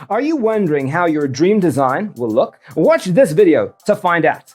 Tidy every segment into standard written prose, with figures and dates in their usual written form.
Are you wondering how your dream design will look? Watch this video to find out.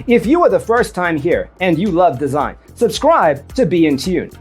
If you are the first time here and you love design, subscribe to be in tune.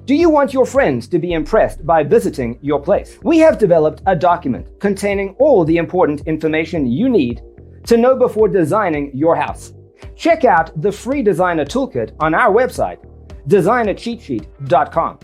Do you want your friends to be impressed by visiting your place? We have developed a document containing all the important information you need to know before designing your house. Check out the free designer toolkit on our website, designercheatsheet.com.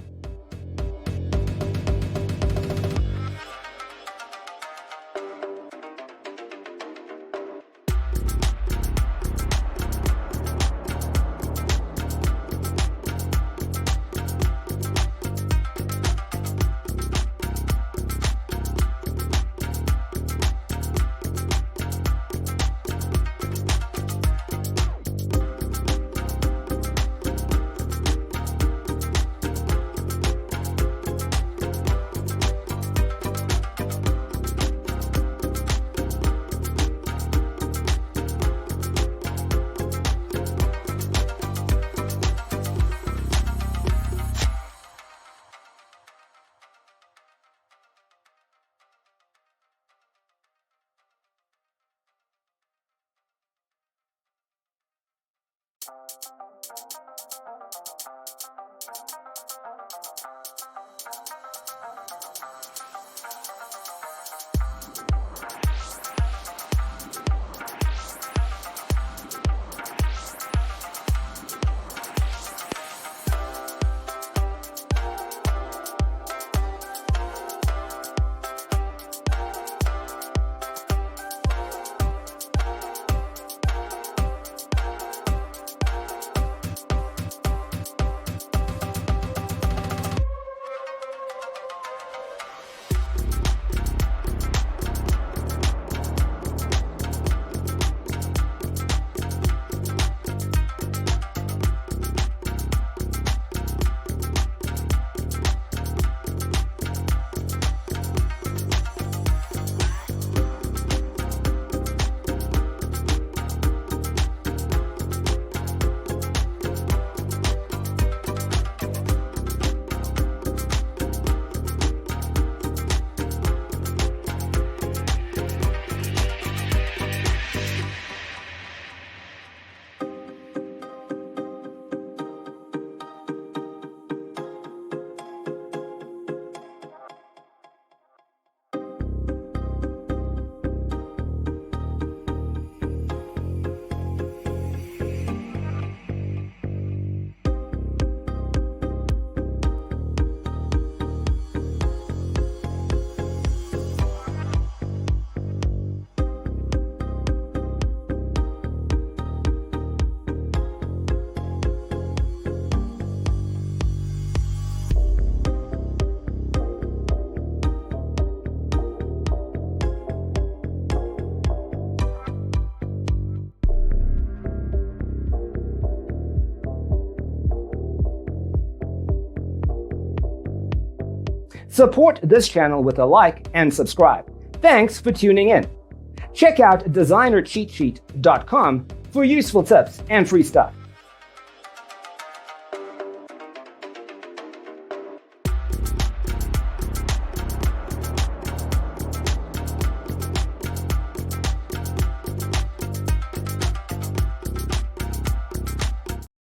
Support this channel with a like and subscribe. Thanks for tuning in. Check out designercheatsheet.com for useful tips and free stuff.